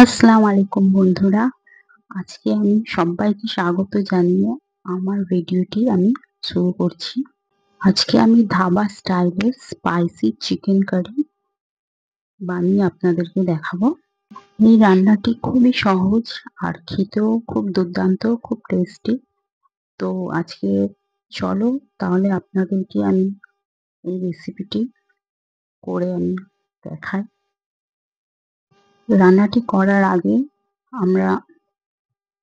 আসসালামু আলাইকুম বন্ধুরা। আজকে আমি সবাইকে স্বাগত জানিয়ে আমার ভিডিওটি আমি শুরু করছি। আজকে আমি ধাবা স্টাইলের স্পাইসি চিকেন কারি বানিয়ে আপনাদেরকে দেখাবো। এই রান্নাটি খুবই সহজ আর খেতেও খুব দুর্দান্ত, খুব টেস্টি। তো আজকে চলো তাহলে আপনাদেরকে আমি এই রেসিপিটি করে আমি দেখাই। রান্নাটি করার আগে আমরা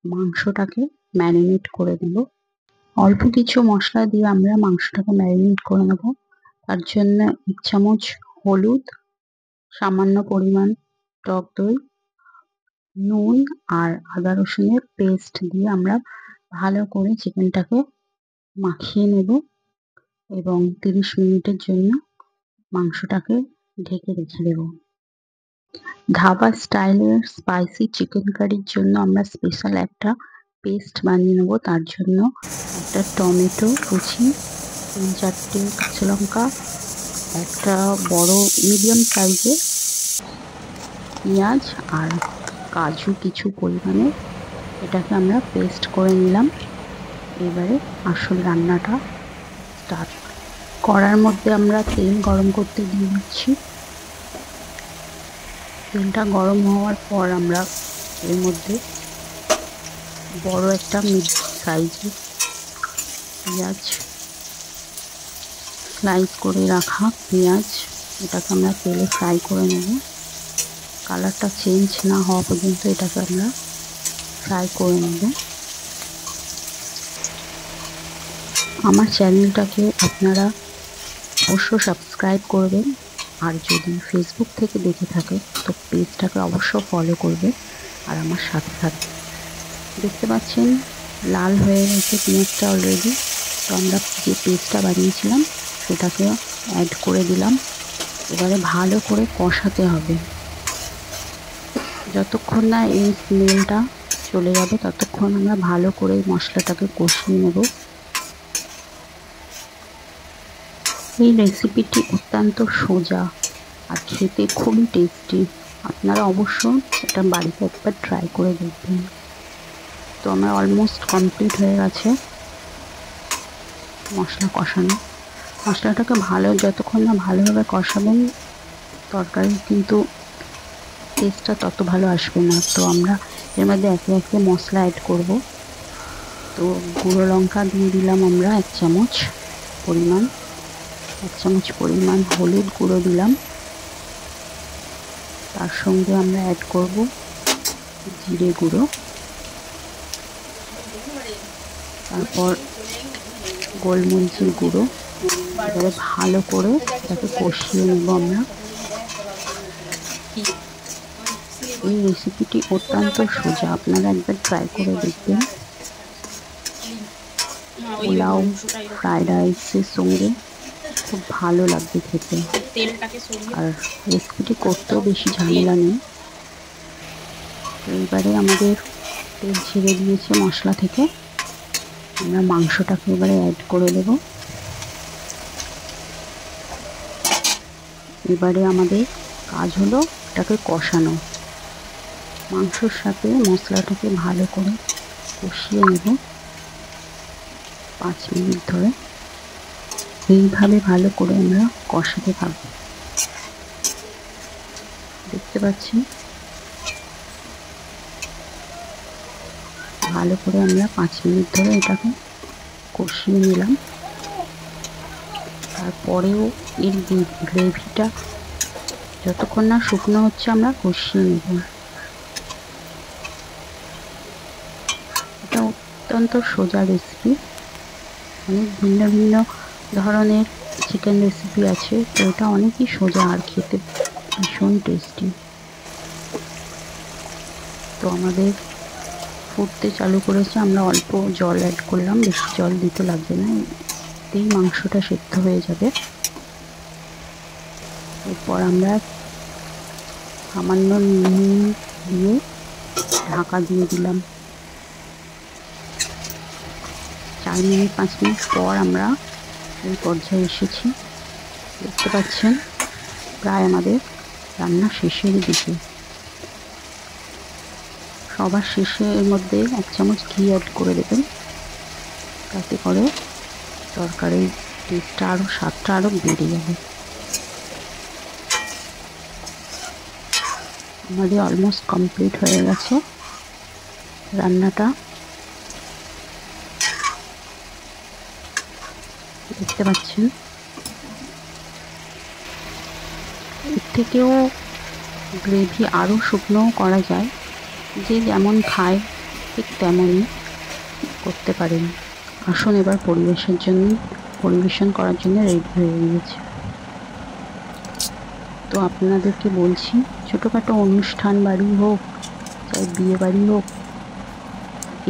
মাংসটাকে ম্যারিনেট করে দেব। অল্প কিছু মশলা দিয়ে আমরা মাংসটাকে ম্যারিনেট করে নেব। তার জন্য 1 চামচ হলুদ, সামান্য পরিমাণ টক দই, নুন আর আদা রসুনের পেস্ট দিয়ে আমরা ভালো করে চিকেনটাকে মাখিয়ে নেব এবং 30 মিনিটের জন্য মাংসটাকে ঢেকে রেখে দেব। ধাবা স্টাইলের স্পাইসি চিকেন কারির জন্য আমরা স্পেশাল একটা পেস্ট বানিয়ে নেব। তার জন্য একটা টমেটো কুচি, 3-4টে কাঁচা লঙ্কা, একটা বড় মিডিয়াম সাইজের পেঁয়াজ আর কাজু কিছু পরিমাণে, এটাকে আমরা পেস্ট করে নিলাম। এবারে আসল রান্নাটা স্টার্ট। কড়ার মধ্যে আমরা তেল গরম করতে দিয়ে দিচ্ছি। তেলটা গরম হওয়ার পর আমরা এর মধ্যে বড় একটা মিডিয়াম সাইজের পেঁয়াজ, স্লাইস করে রাখা পেঁয়াজ, এটাকে আমরা তেলে ফ্রাই করে নেব। কালারটা চেঞ্জ না হওয়া পর্যন্ত এটাকে আমরা ফ্রাই করে নেব। আমার চ্যানেলটাকে আপনারা অবশ্য সাবস্ক্রাইব করবেন, আর যদি ফেসবুক থেকে দেখে থাকে তো পেজটাকে অবশ্য ফলো করবে আর আমার সাথে থাকবে। দেখতে পাচ্ছেন লাল হয়ে গেছে পেঁয়াজটা অলরেডি। তো আমরা যে পেস্টটা বানিয়েছিলাম সেটাকে অ্যাড করে দিলাম। এবারে ভালো করে কষাতে হবে। যতক্ষণ না এই স্মেলটা চলে যাবে ততক্ষণ আমরা ভালো করে মশলাটাকে কষিয়ে নেব। এই রেসিপিটি অত্যন্ত সোজা আর খেতে খুবই টেস্টি। আপনারা অবশ্যই এটা বাড়িতে একবার ট্রাই করে দেখবেন। তো আমার অলমোস্ট কমপ্লিট হয়ে গেছে মশলা কষানো। মশলাটাকে যতক্ষণ না ভালোভাবে কষাবেন তরকারি কিন্তু টেস্টটা তত ভালো আসবে না। তো আমরা এর মধ্যে একে একে মশলা অ্যাড করব। তো গুঁড়ো লঙ্কা দিয়ে দিলাম আমরা 1 চামচ পরিমাণ, 1 চামচ পরিমাণ হলুদ গুঁড়ো দিলাম। তার সঙ্গে আমরা অ্যাড করব জিরে গুঁড়ো, তারপর গোলমরিচের গুঁড়ো। এবারে ভালো করে এটাকে কষিয়ে নেব আমরা। এই রেসিপিটি অত্যন্ত সোজা, আপনারা একবার ট্রাই করে দেখবেন। পোলাও, ফ্রাইড রাইসের সঙ্গে খুব ভালো লাগবে খেতে। আর রেসিপিটি করতেও বেশি ঝামেলা নেই। এইবারে আমাদের তেল ছেড়ে দিয়েছে মশলা থেকে, আমরা মাংসটাকে এবারে অ্যাড করে দেব। এবারে আমাদের কাজ হলো এটাকে কষানো। মাংসর সাথে মশলাটাকে ভালো করে কষিয়ে নেব 5 মিনিট ধরে। এইভাবে ভালো করে আমরা কষাতে থাকব। দেখতে পাচ্ছি ভালো করে আমরা 5 মিনিট ধরে এটাকে কষিয়ে নিলাম। তারপরেও এর গ্রেভিটা যতক্ষণ না শুকনো হচ্ছে আমরা কষিয়ে নেব। এটা অত্যন্ত সোজা রেসিপি। অনেক ভিন্ন ভিন্ন ধরনের চিকেন রেসিপি আছে, তো এটা অনেকই সোজা আর খেতে ভীষণ টেস্টি। তো আমাদের ফুটতে চালু করেছে, আমরা অল্প জল অ্যাড করলাম, বেশি জল দিতে লাগবে না, এতেই মাংসটা সেদ্ধ হয়ে যাবে। এরপর আমরা সামান্য নুন দিয়ে ঢাকা দিয়ে দিলাম। 4 মিনিট 5 মিনিট পর আমরা এই পর্যায়ে এসেছি। দেখতে পাচ্ছেন প্রায় আমাদের রান্না শেষের দিকে। সবার শেষে এর মধ্যে 1 চামচ ঘি অ্যাড করে দেবেন, তাতে করে তরকারির টেস্টটা আরও, স্বাদটা আরও বেড়ে যাবে। আমাদের অলমোস্ট কমপ্লিট হয়ে গেছে রান্নাটা। দেখতে পাচ্ছেন, এর থেকেও গ্রেভি আরও শুকনোও করা যায়, যে যেমন খায় ঠিক তেমনই করতে পারেন। আসুন এবার পরিবেশন করার জন্য রেডি হয়ে গিয়েছে। তো আপনাদেরকে বলছি, ছোটোখাটো অনুষ্ঠান বাড়ি হোক, চাই বিয়ে বাড়ি হোক,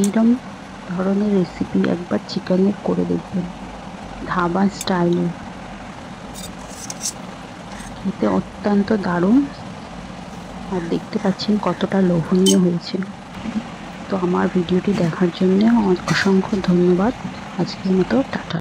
এইরকম ধরনের রেসিপি একবার চিকেনের করে দেখবেন, ধাবা স্টাইলে। খেতে অত্যন্ত দারুণ, আর দেখতে পাচ্ছেন কতটা লোভনীয় হয়েছে। তো আমার ভিডিওটি দেখার জন্য অসংখ্য ধন্যবাদ। আজকের মতো টাটা।